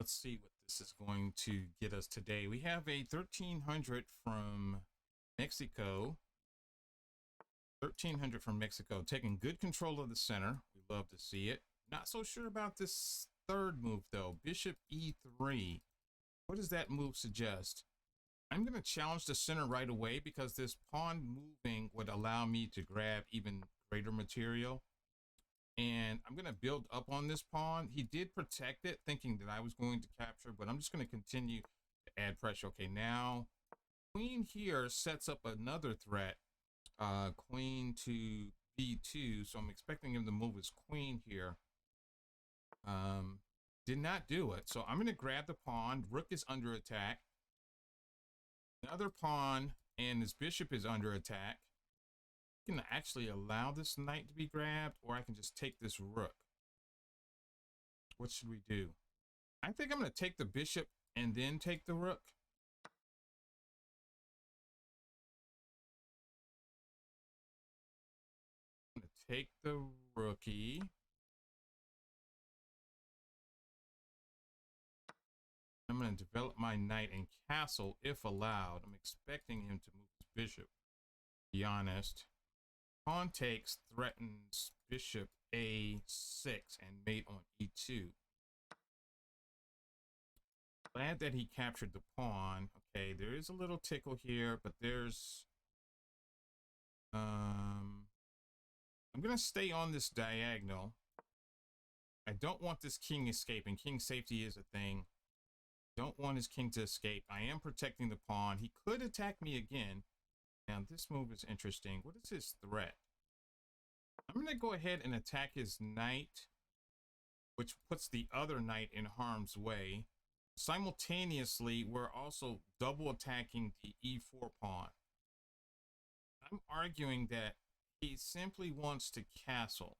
Let's see what this is going to get us today. We have a 1300 from Mexico. 1300 from Mexico, taking good control of the center. We love to see it. Not so sure about this third move, though. Bishop E3. What does that move suggest? I'm going to challenge the center right away because this pawn moving would allow me to grab even greater material. And I'm going to build up on this pawn. He did protect it, thinking that I was going to capture, but I'm just going to continue to add pressure. Okay, now queen here sets up another threat. Queen to b2, so I'm expecting him to move his queen here. Did not do it, so I'm going to grab the pawn. Rook is under attack. The other pawn and his bishop is under attack. I can actually allow this knight to be grabbed, or I can just take this rook. What should we do? I think I'm going to take the bishop and then take the rook. I'm going to take the rookie. I'm going to develop my knight and castle if allowed. I'm expecting him to move his bishop, to be honest. Pawn takes, threatens bishop a6 and mate on e2. Glad that he captured the pawn. Okay, there is a little tickle here, but there's I'm gonna stay on this diagonal. I don't want this king escaping. King safety is a thing. Don't want his king to escape. I am protecting the pawn. He could attack me again. Now this move is interesting. What is his threat? I'm going to go ahead and attack his knight, which puts the other knight in harm's way. Simultaneously, we're also double attacking the e4 pawn. I'm arguing that he simply wants to castle.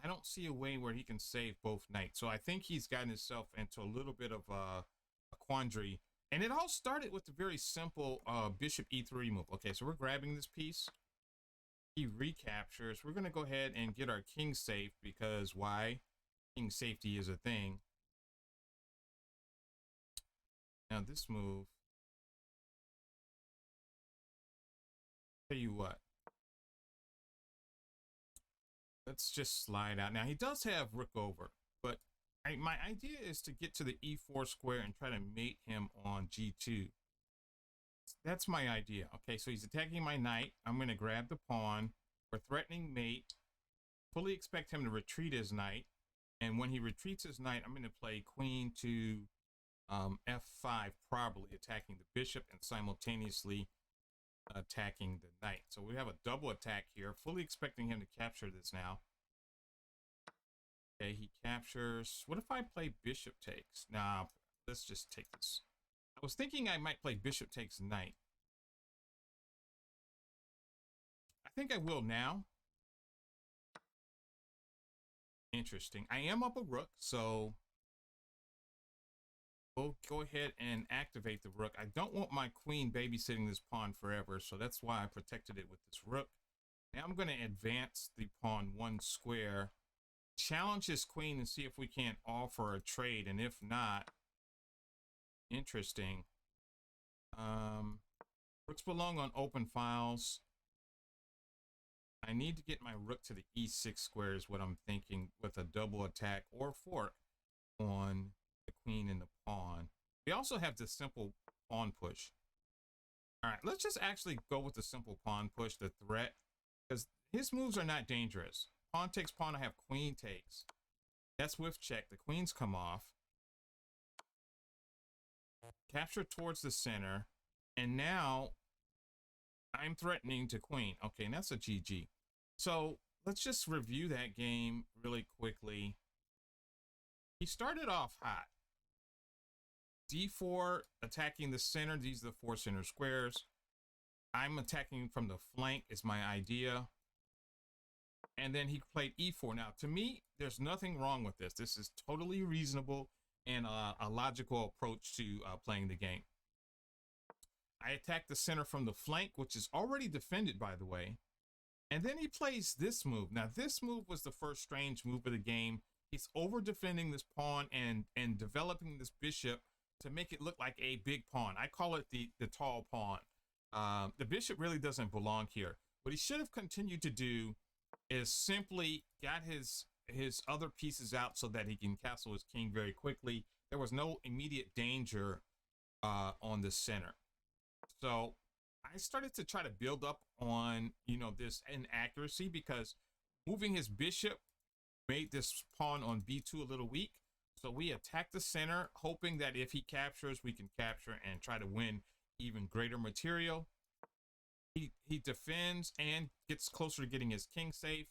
I don't see a way where he can save both knights. So I think he's gotten himself into a little bit of a quandary. And it all started with the very simple bishop e3 move. Okay, so we're grabbing this piece. He recaptures. We're going to go ahead and get our king safe because why? King safety is a thing. Now this move. Tell you what. Let's just slide out. Now he does have rook over, but my idea is to get to the e4 square and try to mate him on g2. That's my idea. Okay, so he's attacking my knight. I'm going to grab the pawn. We're threatening mate. Fully expect him to retreat his knight. And when he retreats his knight, I'm going to play queen to f5, probably attacking the bishop and simultaneously attacking the knight. So we have a double attack here. Fully expecting him to capture this now. Okay, he captures. What if I play bishop takes? Nah, let's just take this. I was thinking I might play bishop takes knight. I think I will now. Interesting. I am up a rook, so we'll go ahead and activate the rook. I don't want my queen babysitting this pawn forever, so that's why I protected it with this rook. Now I'm going to advance the pawn one square, challenge his queen and see if we can't offer a trade, and if not, interesting. Rooks belong on open files. I need to get my rook to the e6 square is what I'm thinking, with a double attack or fork on the queen and the pawn. We also have the simple pawn push. All right, let's just actually go with the simple pawn push, the threat, because his moves are not dangerous. Pawn takes pawn, I have queen takes. That's with check. The queens come off. Capture towards the center. And now I'm threatening to queen. Okay, and that's a GG. So let's just review that game really quickly. He started off hot. D4 attacking the center. These are the four center squares. I'm attacking from the flank is my idea. And then he played E4. Now, to me, there's nothing wrong with this. This is totally reasonable and a logical approach to playing the game. I attack the center from the flank, which is already defended, by the way. And then he plays this move. Now, this move was the first strange move of the game. He's over defending this pawn and developing this bishop to make it look like a big pawn. I call it the tall pawn. The bishop really doesn't belong here. What he should have continued to do is simply got his other pieces out so that he can castle his king very quickly. There was no immediate danger on the center. So I started to try to build up on, you know, this inaccuracy, because moving his bishop made this pawn on b2 a little weak. So we attack the center, hoping that if he captures, we can capture and try to win even greater material. He defends and gets closer to getting his king safe.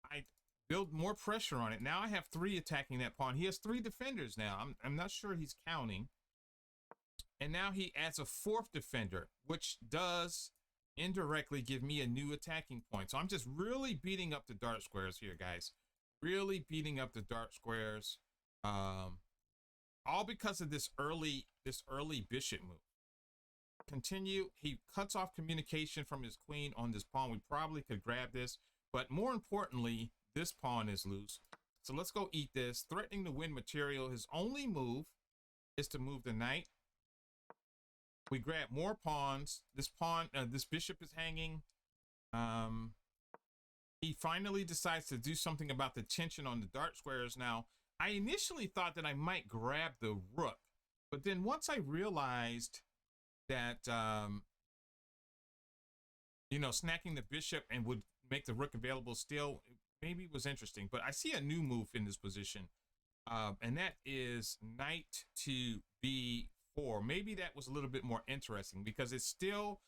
I build more pressure on it. Now I have 3 attacking that pawn. He has 3 defenders now. I'm not sure he's counting. And now he adds a 4th defender, which does indirectly give me a new attacking point. So I'm just really beating up the dart squares here, guys. Really beating up the dart squares. All because of this early bishop move. Continue. He cuts off communication from his queen on this pawn. We probably could grab this, but more importantly, this pawn is loose. So let's go eat this. Threatening to win material. His only move is to move the knight. We grab more pawns. This bishop is hanging. He finally decides to do something about the tension on the dart squares. Now, I initially thought that I might grab the rook, but then once I realized that, you know, snacking the bishop and would make the rook available still, maybe was interesting. But I see a new move in this position, and that is knight to b4. Maybe that was a little bit more interesting because it still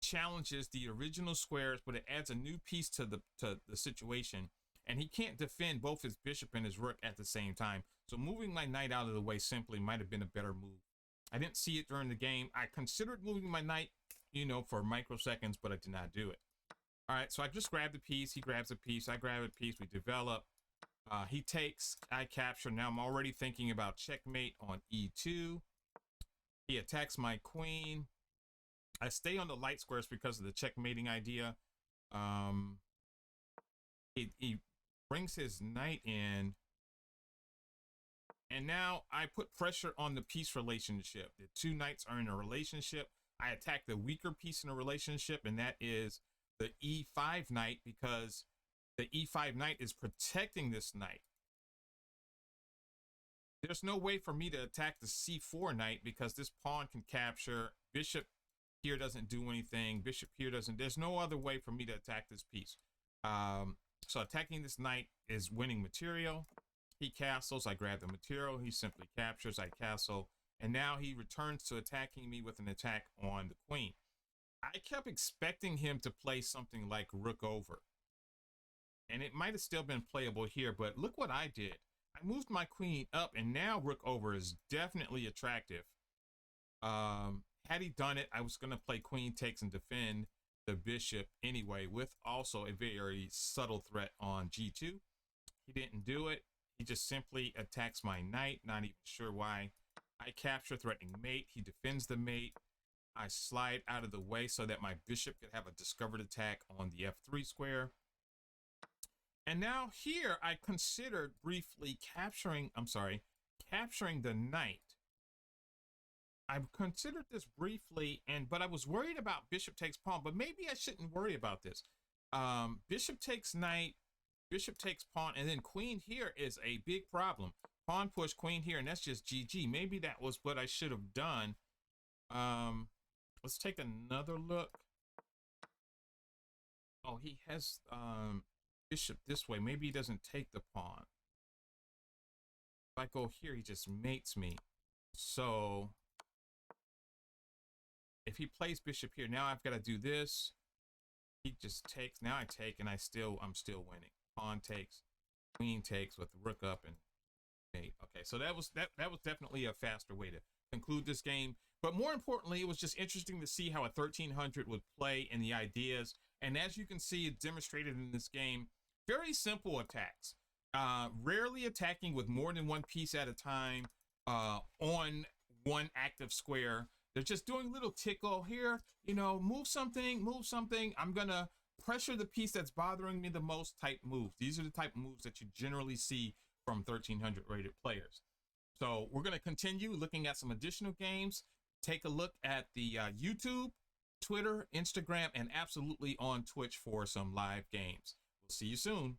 challenges the original squares, but it adds a new piece to the situation. And he can't defend both his bishop and his rook at the same time. So moving my knight out of the way simply might have been a better move. I didn't see it during the game. I considered moving my knight, you know, for microseconds, but I did not do it. All right, so I just grabbed a piece. He grabs a piece. I grab a piece. We develop. He takes. I capture. Now I'm already thinking about checkmate on e2. He attacks my queen. I stay on the light squares because of the checkmating idea. He brings his knight in. And now I put pressure on the piece relationship. The 2 knights are in a relationship. I attack the weaker piece in a relationship, and that is the e5 knight, because the e5 knight is protecting this knight. There's no way for me to attack the c4 knight because this pawn can capture. Bishop here doesn't do anything. Bishop here doesn't. There's no other way for me to attack this piece. So attacking this knight is winning material. He castles. I grab the material. He simply captures. I castle. And now he returns to attacking me with an attack on the queen. I kept expecting him to play something like rook over. And it might have still been playable here, but look what I did. I moved my queen up, and now rook over is definitely attractive. Had he done it, I was going to play queen takes and defend the bishop anyway, with also a very subtle threat on g2. He didn't do it. He just simply attacks my knight, not even sure why. I capture, threatening mate. He defends the mate. I slide out of the way so that my bishop could have a discovered attack on the f3 square. And now here I considered briefly capturing the knight. I considered this briefly, but I was worried about bishop takes pawn, but maybe I shouldn't worry about this. Bishop takes knight, bishop takes pawn, and then queen here is a big problem. Pawn push, queen here, and that's just GG. Maybe that was what I should have done. Let's take another look. Oh, he has bishop this way. Maybe he doesn't take the pawn. If I go here, he just mates me. So if he plays bishop here, now I've got to do this. He just takes. Now I take, and I'm still winning. Pawn takes, queen takes with rook up and mate. Okay, so that was definitely a faster way to conclude this game. But more importantly, it was just interesting to see how a 1300 would play and the ideas. And as you can see, it's demonstrated in this game. Very simple attacks. Rarely attacking with more than one piece at a time on one active square. They're just doing a little tickle here. You know, move something, move something. I'm going to pressure the piece that's bothering me the most type moves. These are the type of moves that you generally see from 1,300 rated players. So we're going to continue looking at some additional games. Take a look at the YouTube, Twitter, Instagram, and absolutely on Twitch for some live games. We'll see you soon.